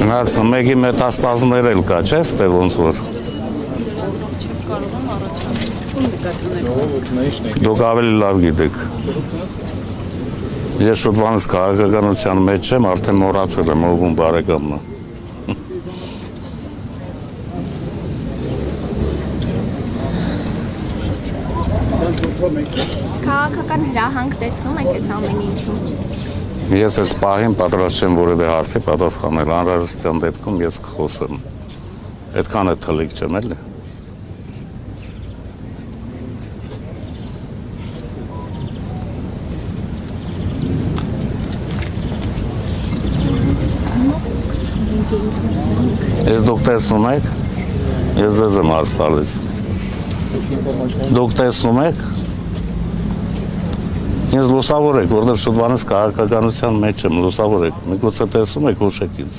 Գնաց մեկի մետաստազներ էլ կա, չէ՞, ստե ոնց որ։ Դուք ավելի լավ գիտեք։ Ես շուտվանից քաղաքականության մեջ չեմ, արդեն մոռացել եմ ով ում բարեկամն է։ Քաղաքական հրահանգ տեսնում եք այս ամեն ինչում։ Ես այս պահին պատրաստ չեմ որևէ հարցի պատասխանել, անհրաժեշտության դեպքում ես կխոսեմ։ Այդքան է թլիկ չեմ էլի։ Ես դուք տեսնում եք, ես ձեզ եմ հարց տալիս։ Դուք տեսնում եք, ինձ լուսավորեք, որտեղ շուտվանից քաղաքականության մեջ եմ, լուսավորեք, միգուցե տեսնում եք, հուշեք ինձ։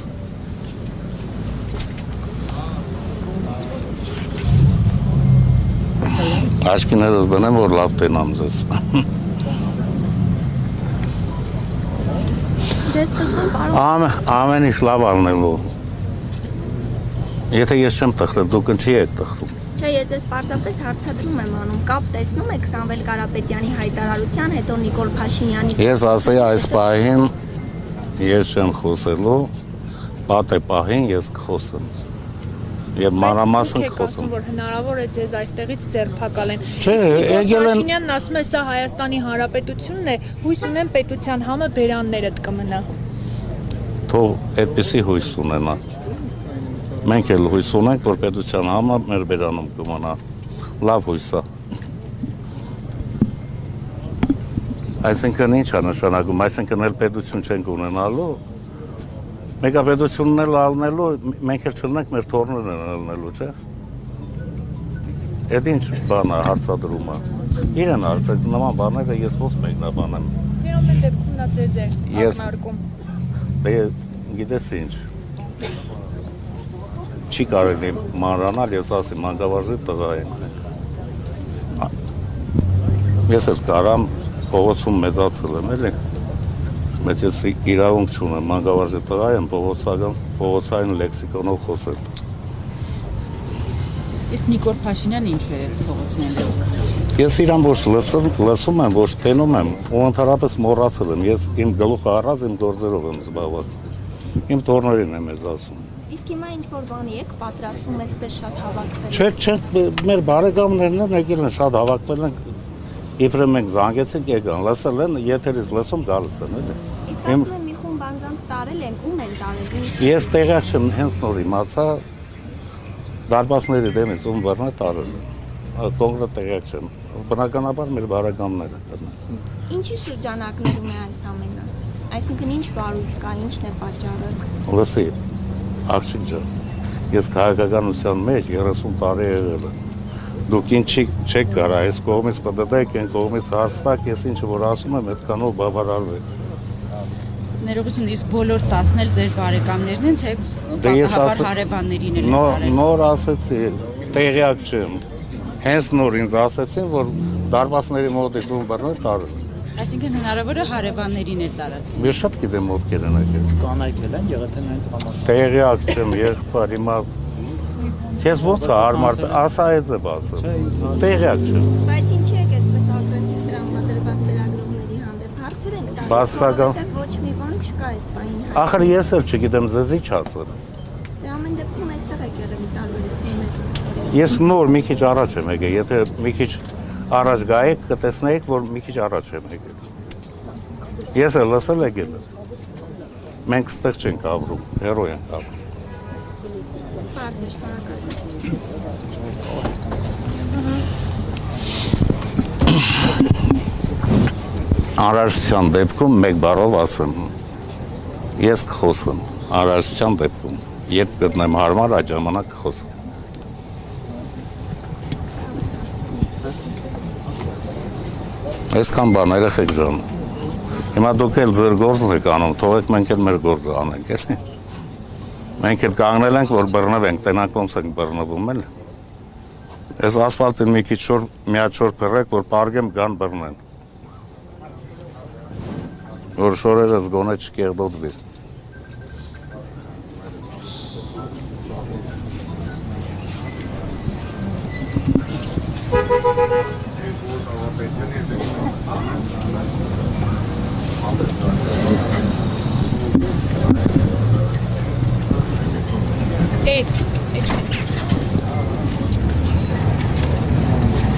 Աշկիներս դնեմ, որ լավ տենամ ձեզ։ Ամեն ինչ լավ առնելու։ Եթե ես չեմ տխրել, դուք ինչի եք տխրում։ Չէ, ես ես պարզապես հարցադրում եմ անում, կապ տեսնում եք Սամվել Կարապետյանի հայտարարության, հետո Նիկոլ Փաշինյանի։ Ես ասեի այս պահին ես չեմ խոսելու, պատե պահին ես կխոսեմ։ Եվ մանրամասն կխոսեմ։ Որ հնարավոր է ձեզ այստեղից ձերբակալեն։ Չէ, եկել են Փաշինյանն ասում է, սա Հայաստանի Հանրապետությունն է, հույս ունեմ պետության համը բերաններդ կմնա։ Թող այդպիսի հույս ունենա։ Մենք էլ հույս ունենք, որ պետության համը մեր բերանում կմնա։ Լավ հույս է։ Այսինքն ինչ է նշանակում, այսինքն էլ պետություն չենք ունենալու, մեգապետությունն էլ ալնելու, մենք էլ չլնենք մեր թորներն են ալնելու, չէ՞։ Էդ ինչ բան է, հարցադրումը։ Իրեն հարցեք, նման բաները ես ոնց մեկնաբանեմ։ Մեր ամեն դեպքում նա ձեզ է ակնարկում։ Դե գիտես ինչ։ Չի կարելի մանրանալ, ես ասի, մանկավարժի տղա ենք։ Ես էլ կարամ փողոցում մեծացել եմ, էլի։ Մեծ ես իրավունք չունեմ, մանկավարժի տղա եմ, փողոցային լեքսիկոնով խոսել։ Իսկ Նիկոլ Փաշինյանը ինչ է փողոցային լեքսիկոն։ Ես իրան ոչ լսում եմ, ոչ տենում եմ, ու ընդհանրապես մոռացել եմ, ես իմ գլուխը առած իմ գործերով եմ զբաղված։ Իմ տորներին եմ ես ասում։ Իսկ հիմա ինչ-որ բանի եք պատրաստվում այսպես շատ հավաքվել։ Չէ, մեր բարեկամներն են եկել են շատ հավաքվել են, իբրե մենք զանգեցինք եկան, լսել են, եթերից լսում գալիս են, էլի։ Իսկ ասում եմ մի խումբ անձանց տարել են, ում են տարել։ Ես տեղյակ չեմ, հենց նոր իմացա, դարպասների դեմից ում բռնա տարել են։ Կոնկրետ տեղյակ չեմ, բնականաբար մեր բարեկամները կան։ Ինչի շրջանակներում է այս ամենը։ Այսինքն ինչ վարույթ կա, ինչն է պատճառը։ Լսի, աղջիկ ջան, ես քաղաքականության մեջ 30 տարի եղել եմ։ Դուք ինչ չեք կարա, այս կողմից պտտեք, այն կողմից հարցտակ, ես ինչ որ ասում եմ, այդքանով բավարարվեք։ Ներողություն, իսկ բոլոր 10-ն էլ ձեր բարեկամներն են, թե պատահաբար հարևաններին էլ տարել։ Նոր ասեցի, տեղյակ չեմ։ Հենց նոր ինձ ասեցին, որ դարպասների մոտից ում բռնա տարել։ Այսինքն հնարավոր է հարևաններին էլ տարածել։ Ես շատ գիտեմ ովքեր են եկել։ Կանայք էլ են եղել թե նույն տրամադրություն։ Տեղյակ չեմ, եղբայր, հիմա քեզ ո՞նց է հարմար, ասա այդ է բասը։ Տեղյակ չեմ։ Բայց ինչի եք այսպես ագրեսիվ տրամադրված լրագրողների հանդեպ հարցեր եք տալիս։ Բացասական։ Ոչ մի բան չկա այս բանին։ Ախր ես էլ չգիտեմ ձեզ ինչ ասել։ Դե ամեն դեպքում այստեղ եք եղել տարբերություն մեծ։ Ես նոր մի քիչ առաջ եմ եկել, եթե մի քիչ առաջ գայեք, կտեսնեիք, որ մի քիչ առաջ եմ եկել։ Ես էլ լսել եկել եմ։ Մենք ստեղ չենք ապրում, հերոյ ենք ապրում։ Պարզ է, շնորհակալ։ Անհրաժեշտության դեպքում մեկ բառով ասեմ, ես կխոսեմ, անհրաժեշտության դեպքում, երբ գտնեմ հարմար, այդ ժամանակ կխոսեմ։ Այսքան բան, երեխեք ջան, հիմա դուք էլ ձեր գործն եք անում, թողեք մենք էլ մեր գործը անենք, էլի։ Մենք էլ կանգնել ենք, որ բռնվենք, տենանք ոնց ենք բռնվում, էլի։ Այս ասֆալտին մի քիչ մի հատ շոր փռեք, որ պարգեմ գան բռնեն։ Որ շորերս գոնե չկեղդոդվի։ Այդ